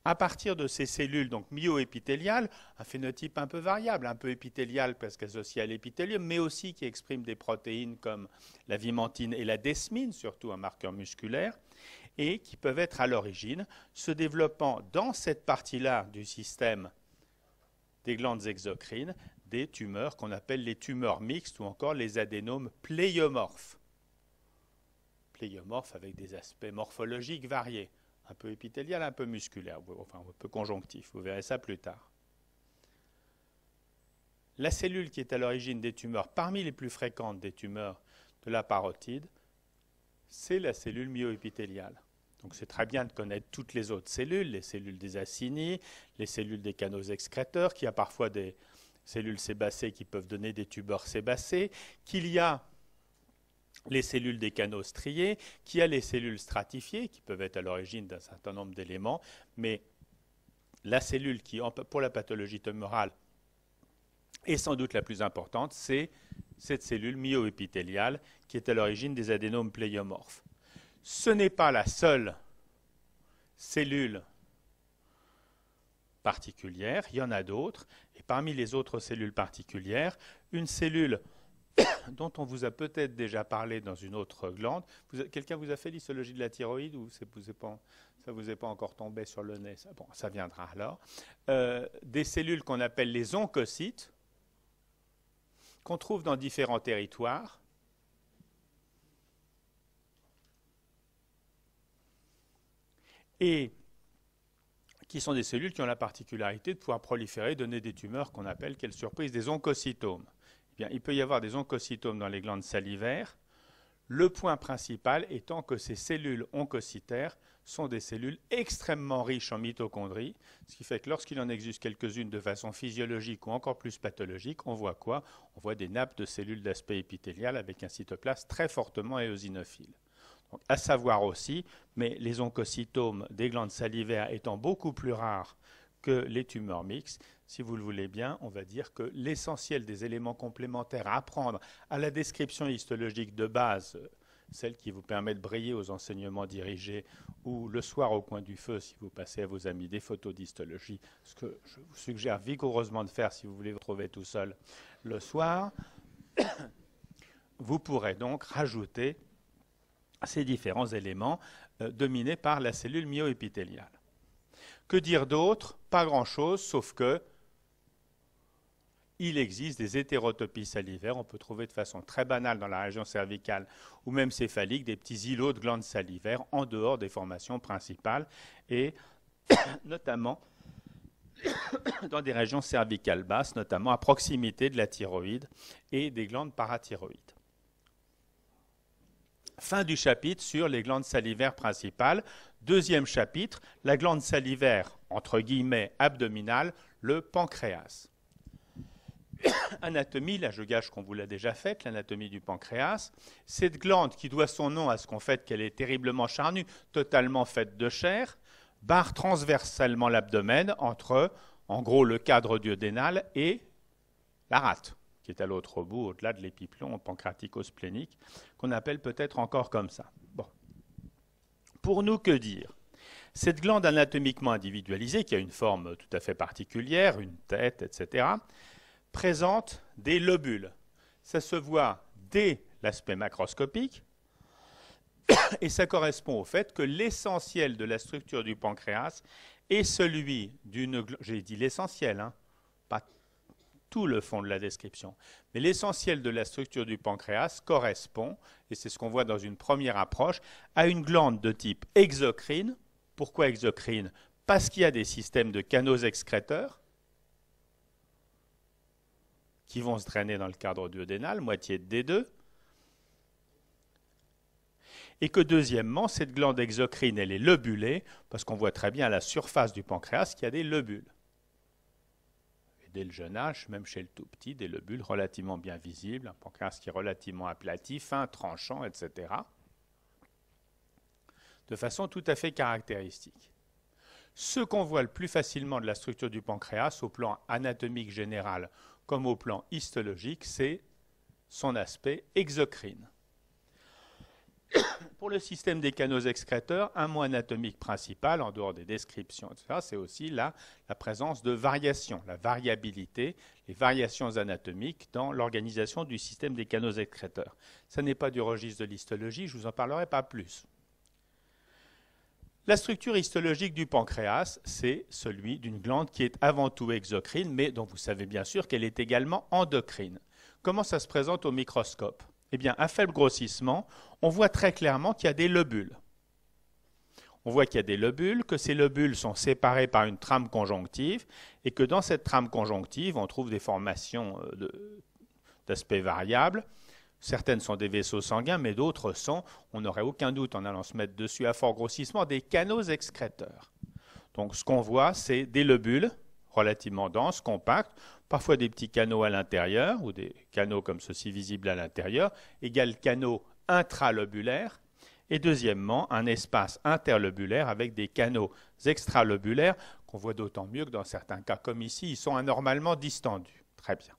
À partir de ces cellules donc myoépithéliales, un phénotype un peu variable, un peu épithélial parce qu'associé à l'épithélium, mais aussi qui exprime des protéines comme la vimentine et la desmine, surtout un marqueur musculaire, et qui peuvent être à l'origine se développant dans cette partie-là du système des glandes exocrines, des tumeurs qu'on appelle les tumeurs mixtes ou encore les adénomes pléiomorphes. Pléiomorphes avec des aspects morphologiques variés, un peu épithélial, un peu musculaire, enfin un peu conjonctif, vous verrez ça plus tard. La cellule qui est à l'origine des tumeurs, parmi les plus fréquentes des tumeurs de la parotide, c'est la cellule myoépithéliale. Donc c'est très bien de connaître toutes les autres cellules, les cellules des acinies, les cellules des canaux excréteurs, qu'il y a parfois des cellules sébacées qui peuvent donner des tumeurs sébacées, qu'il y a les cellules des canaux striés, qu'il y a les cellules stratifiées qui peuvent être à l'origine d'un certain nombre d'éléments, mais la cellule qui, pour la pathologie tumorale, est sans doute la plus importante, c'est cette cellule myoépithéliale qui est à l'origine des adénomes pléiomorphes. Ce n'est pas la seule cellule particulière, il y en a d'autres, et parmi les autres cellules particulières, une cellule dont on vous a peut-être déjà parlé dans une autre glande. Quelqu'un vous a fait l'histologie de la thyroïde ou ça ne vous est pas encore tombé sur le nez? Bon, ça viendra alors. Des cellules qu'on appelle les oncocytes, qu'on trouve dans différents territoires. Et qui sont des cellules qui ont la particularité de pouvoir proliférer, donner des tumeurs qu'on appelle, quelle surprise, des oncocytomes. Eh bien, il peut y avoir des oncocytomes dans les glandes salivaires, le point principal étant que ces cellules oncocytaires sont des cellules extrêmement riches en mitochondries, ce qui fait que lorsqu'il en existe quelques-unes de façon physiologique ou encore plus pathologique, on voit quoi? On voit des nappes de cellules d'aspect épithélial avec un cytoplasme très fortement éosinophile. Donc, à savoir aussi, mais les oncocytomes des glandes salivaires étant beaucoup plus rares que les tumeurs mixtes, si vous le voulez bien, on va dire que l'essentiel des éléments complémentaires à apprendre à la description histologique de base, celle qui vous permet de briller aux enseignements dirigés ou le soir au coin du feu si vous passez à vos amis des photos d'histologie, ce que je vous suggère vigoureusement de faire si vous voulez vous trouver tout seul le soir, vous pourrez donc rajouter ces différents éléments dominés par la cellule myoépithéliale. Que dire d'autre? Pas grand-chose, sauf que il existe des hétérotopies salivaires. On peut trouver de façon très banale dans la région cervicale ou même céphalique des petits îlots de glandes salivaires en dehors des formations principales et notamment dans des régions cervicales basses, notamment à proximité de la thyroïde et des glandes parathyroïdes. Fin du chapitre sur les glandes salivaires principales. Deuxième chapitre, la glande salivaire, entre guillemets, abdominale, le pancréas. Anatomie, là je gâche qu'on vous l'a déjà faite, l'anatomie du pancréas. Cette glande qui doit son nom à ce qu'on fait qu'elle est terriblement charnue, totalement faite de chair, barre transversalement l'abdomen entre, en gros, le cadre duodénal et la rate, qui est à l'autre bout, au-delà de l'épiplon pancréatico-splénique, qu'on appelle peut-être encore comme ça. Bon. Pour nous, que dire? Cette glande anatomiquement individualisée, qui a une forme tout à fait particulière, une tête, etc., présente des lobules. Ça se voit dès l'aspect macroscopique, et ça correspond au fait que l'essentiel de la structure du pancréas est celui d'une... J'ai dit l'essentiel, hein, pas tout le fond de la description. Mais l'essentiel de la structure du pancréas correspond, et c'est ce qu'on voit dans une première approche, à une glande de type exocrine. Pourquoi exocrine? Parce qu'il y a des systèmes de canaux excréteurs qui vont se drainer dans le cadre duodénal, moitié de D2, et que deuxièmement, cette glande exocrine, elle est lobulée, parce qu'on voit très bien à la surface du pancréas qu'il y a des lobules. Dès le jeune âge, même chez le tout petit, des lobules relativement bien visibles, un pancréas qui est relativement aplati, fin, tranchant, etc. De façon tout à fait caractéristique. Ce qu'on voit le plus facilement de la structure du pancréas, au plan anatomique général comme au plan histologique, c'est son aspect exocrine. pour le système des canaux excréteurs, un mot anatomique principal, en dehors des descriptions, etc., c'est aussi la présence de variations, la variabilité, les variations anatomiques dans l'organisation du système des canaux excréteurs. Ça n'est pas du registre de l'histologie, je ne vous en parlerai pas plus. La structure histologique du pancréas, c'est celui d'une glande qui est avant tout exocrine, mais dont vous savez bien sûr qu'elle est également endocrine. Comment ça se présente au microscope? Eh bien, à faible grossissement, on voit très clairement qu'il y a des lobules. On voit qu'il y a des lobules, que ces lobules sont séparés par une trame conjonctive, et que dans cette trame conjonctive, on trouve des formations d'aspect variable. Certaines sont des vaisseaux sanguins, mais d'autres sont, on n'aurait aucun doute en allant se mettre dessus à fort grossissement, des canaux excréteurs. Donc ce qu'on voit, c'est des lobules relativement denses, compacts, parfois des petits canaux à l'intérieur, ou des canaux comme ceci visibles à l'intérieur, égale canaux intralobulaires, et deuxièmement, un espace interlobulaire avec des canaux extralobulaires, qu'on voit d'autant mieux que dans certains cas comme ici, ils sont anormalement distendus. Très bien.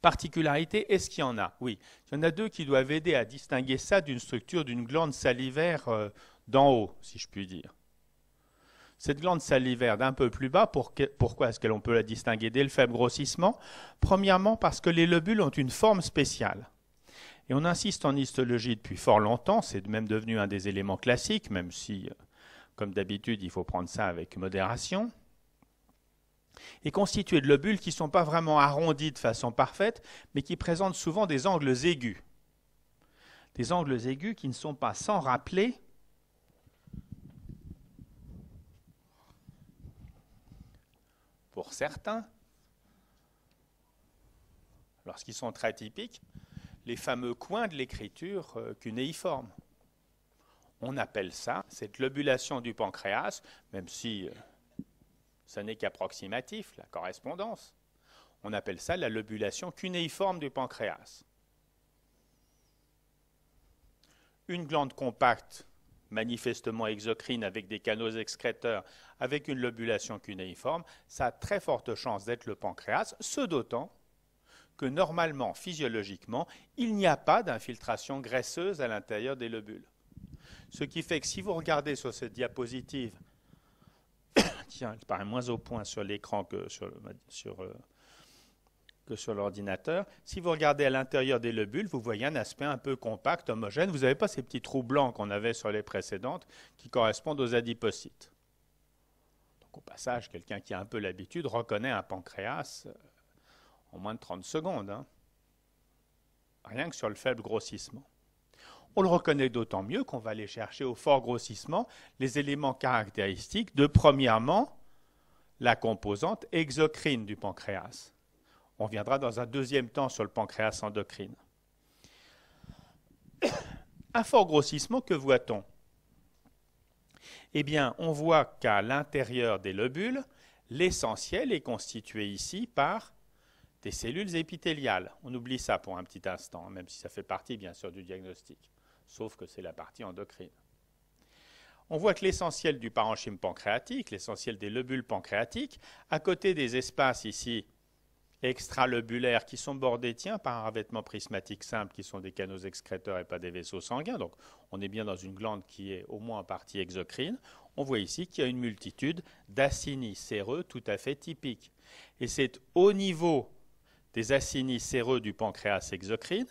Particularité, est-ce qu'il y en a? Oui, il y en a deux qui doivent aider à distinguer ça d'une structure d'une glande salivaire d'en haut, si je puis dire. Cette glande salivaire d'un peu plus bas, pourquoi est-ce qu'on peut la distinguer dès le faible grossissement? Premièrement, parce que les lobules ont une forme spéciale. Et on insiste en histologie depuis fort longtemps, c'est même devenu un des éléments classiques, même si, comme d'habitude, il faut prendre ça avec modération. Est constitué de lobules qui ne sont pas vraiment arrondis de façon parfaite, mais qui présentent souvent des angles aigus. Des angles aigus qui ne sont pas sans rappeler pour certains, lorsqu'ils sont très typiques, les fameux coins de l'écriture cunéiforme. On appelle ça, cette lobulation du pancréas, même si ce n'est qu'approximatif, la correspondance. On appelle ça la lobulation cunéiforme du pancréas. Une glande compacte, manifestement exocrine avec des canaux excréteurs, avec une lobulation cunéiforme, ça a très forte chance d'être le pancréas, ce d'autant que normalement, physiologiquement, il n'y a pas d'infiltration graisseuse à l'intérieur des lobules. Ce qui fait que si vous regardez sur cette diapositive, tiens, elle paraît moins au point sur l'écran que sur l'ordinateur. Si vous regardez à l'intérieur des lobules, vous voyez un aspect un peu compact, homogène. Vous n'avez pas ces petits trous blancs qu'on avait sur les précédentes qui correspondent aux adipocytes. Donc au passage, quelqu'un qui a un peu l'habitude reconnaît un pancréas en moins de 30 secondes. Hein. Rien que sur le faible grossissement. On le reconnaît d'autant mieux qu'on va aller chercher au fort grossissement les éléments caractéristiques de, premièrement, la composante exocrine du pancréas. On viendra dans un deuxième temps sur le pancréas endocrine. À fort grossissement, que voit-on? Eh bien, on voit qu'à l'intérieur des lobules, l'essentiel est constitué ici par des cellules épithéliales. On oublie ça pour un petit instant, même si ça fait partie, bien sûr, du diagnostic. Sauf que c'est la partie endocrine. On voit que l'essentiel du parenchyme pancréatique, l'essentiel des lobules pancréatiques, à côté des espaces ici extralobulaires qui sont bordés par un revêtement prismatique simple qui sont des canaux excréteurs et pas des vaisseaux sanguins, donc on est bien dans une glande qui est au moins en partie exocrine, on voit ici qu'il y a une multitude d'acinis séreux tout à fait typiques. Et c'est au niveau des acinis séreux du pancréas exocrine,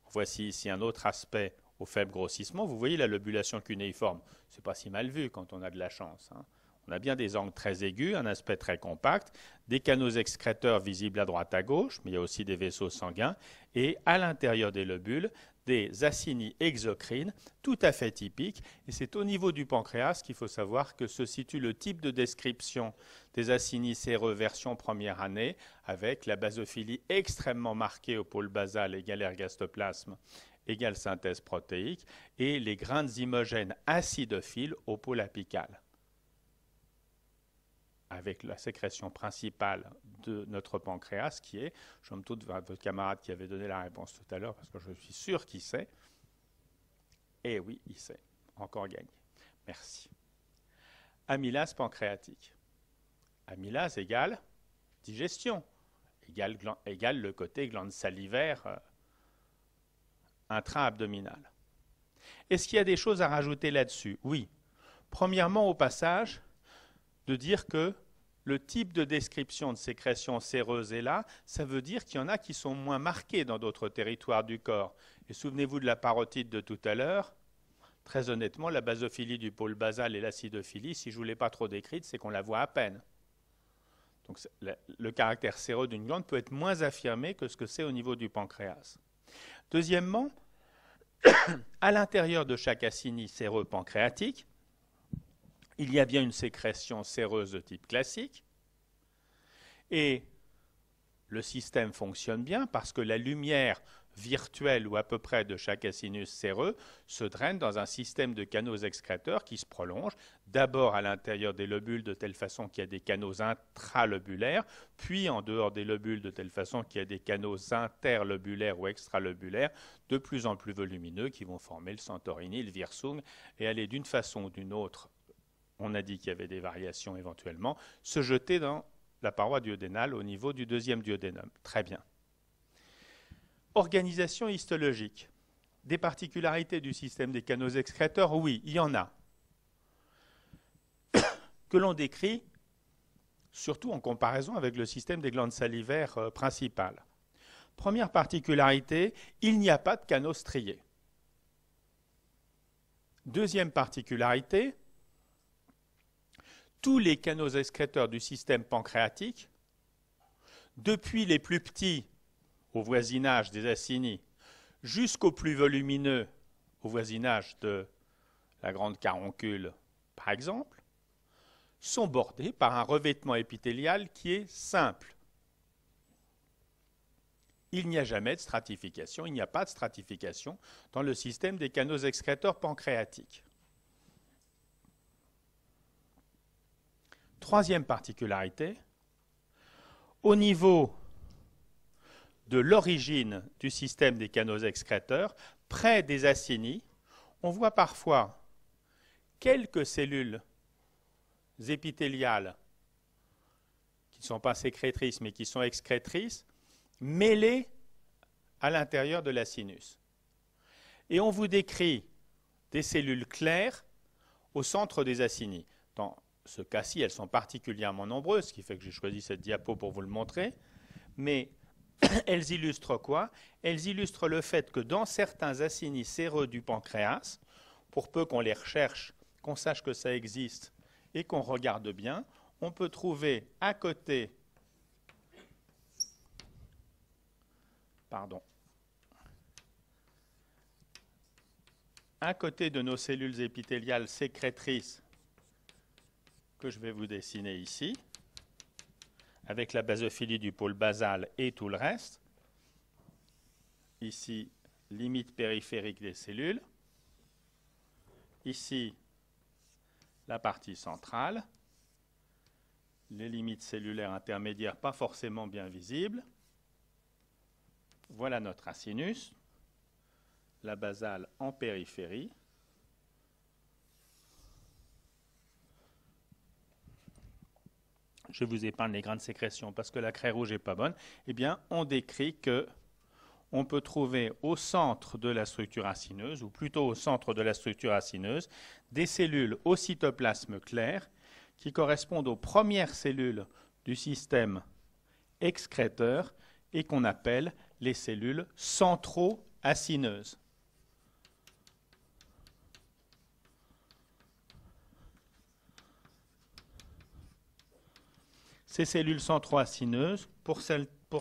voici ici un autre aspect au faible grossissement, vous voyez la lobulation cunéiforme. Ce n'est pas si mal vu quand on a de la chance. Hein. On a bien des angles très aigus, un aspect très compact, des canaux excréteurs visibles à droite à gauche, mais il y a aussi des vaisseaux sanguins, et à l'intérieur des lobules, des acinis exocrines tout à fait typiques. Et c'est au niveau du pancréas qu'il faut savoir que se situe le type de description des acinis séreux version première année, avec la basophilie extrêmement marquée au pôle basal égal ergastoplasme égale synthèse protéique, et les grains imogènes acidophiles au pôle apical, avec la sécrétion principale de notre pancréas qui est, je me tourne vers votre camarade qui avait donné la réponse tout à l'heure, parce que je suis sûr qu'il sait. Eh oui, il sait. Encore gagné. Merci. Amylase pancréatique. Amylase égale digestion, égale le côté glande salivaire intra-abdominal. Est-ce qu'il y a des choses à rajouter là-dessus? Oui. Premièrement, au passage, de dire que le type de description de sécrétion séreuse est là, ça veut dire qu'il y en a qui sont moins marqués dans d'autres territoires du corps. Et souvenez-vous de la parotide de tout à l'heure. Très honnêtement, la basophilie du pôle basal et l'acidophilie, si je ne vous l'ai pas trop décrite, c'est qu'on la voit à peine. Donc le caractère séreux d'une glande peut être moins affirmé que ce que c'est au niveau du pancréas. Deuxièmement, à l'intérieur de chaque acinie séreux pancréatique, il y a bien une sécrétion séreuse de type classique et le système fonctionne bien parce que la lumière virtuelle ou à peu près de chaque acinus séreux se draine dans un système de canaux excréteurs qui se prolonge d'abord à l'intérieur des lobules de telle façon qu'il y a des canaux intralobulaires, puis en dehors des lobules de telle façon qu'il y a des canaux interlobulaires ou extralobulaires de plus en plus volumineux qui vont former le Santorini, le Wirsung et aller d'une façon ou d'une autre, on a dit qu'il y avait des variations éventuellement, se jeter dans la paroi duodénale au niveau du deuxième duodénum. Très bien. Organisation histologique. Des particularités du système des canaux excréteurs, oui, il y en a. Que l'on décrit surtout en comparaison avec le système des glandes salivaires principales. Première particularité, il n'y a pas de canaux striés. Deuxième particularité, tous les canaux excréteurs du système pancréatique, depuis les plus petits au voisinage des acinies jusqu'aux plus volumineux au voisinage de la grande caroncule, par exemple, sont bordés par un revêtement épithélial qui est simple. Il n'y a jamais de stratification, il n'y a pas de stratification dans le système des canaux excréteurs pancréatiques. Troisième particularité, au niveau de l'origine du système des canaux excréteurs, près des acinies, on voit parfois quelques cellules épithéliales qui ne sont pas sécrétrices mais qui sont excrétrices, mêlées à l'intérieur de l'acinus. Et on vous décrit des cellules claires au centre des acinies. Dans ce cas-ci, elles sont particulièrement nombreuses, ce qui fait que j'ai choisi cette diapo pour vous le montrer. Mais elles illustrent quoi? Elles illustrent le fait que dans certains acinies séreux du pancréas, pour peu qu'on les recherche, qu'on sache que ça existe et qu'on regarde bien, on peut trouver à côté, de nos cellules épithéliales sécrétrices que je vais vous dessiner ici, avec la basophilie du pôle basal et tout le reste. Ici, limite périphérique des cellules. Ici, la partie centrale. Les limites cellulaires intermédiaires pas forcément bien visibles. Voilà notre acinus. La basale en périphérie. Je vous épargne les grandes sécrétions parce que la craie rouge n'est pas bonne. Eh bien, on décrit qu'on peut trouver au centre de la structure acineuse, ou plutôt au centre de la structure acineuse, des cellules au cytoplasme clair qui correspondent aux premières cellules du système excréteur et qu'on appelle les cellules centro-acineuses. Ces cellules centro-acineuses, pour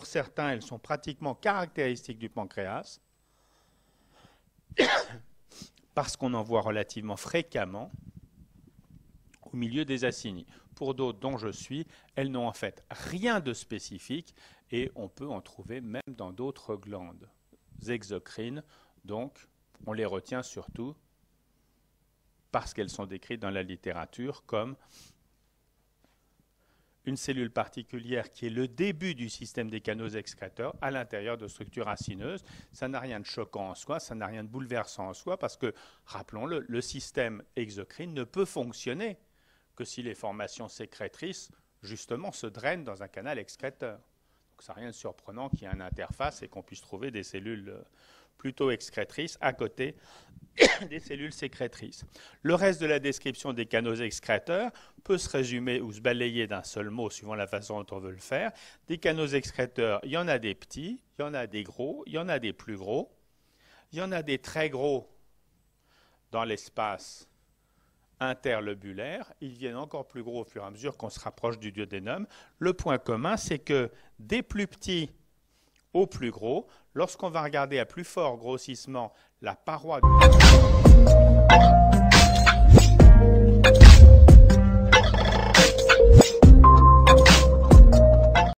certains, elles sont pratiquement caractéristiques du pancréas, parce qu'on en voit relativement fréquemment au milieu des acinies. Pour d'autres, dont je suis, elles n'ont en fait rien de spécifique et on peut en trouver même dans d'autres glandes exocrines. Donc, on les retient surtout parce qu'elles sont décrites dans la littérature comme une cellule particulière qui est le début du système des canaux excréteurs à l'intérieur de structures acineuses. Ça n'a rien de choquant en soi, ça n'a rien de bouleversant en soi parce que, rappelons-le, le système exocrine ne peut fonctionner que si les formations sécrétrices, justement, se drainent dans un canal excréteur. Donc ça n'a rien de surprenant qu'il y ait une interface et qu'on puisse trouver des cellules plutôt excrétrices à côté des cellules sécrétrices. Le reste de la description des canaux excréteurs peut se résumer ou se balayer d'un seul mot suivant la façon dont on veut le faire. Des canaux excréteurs, il y en a des petits, il y en a des gros, il y en a des plus gros, il y en a des très gros dans l'espace interlobulaire, ils viennent encore plus gros au fur et à mesure qu'on se rapproche du duodénum. Le point commun, c'est que des plus petits aux plus gros, lorsqu'on va regarder à plus fort grossissement la paroi du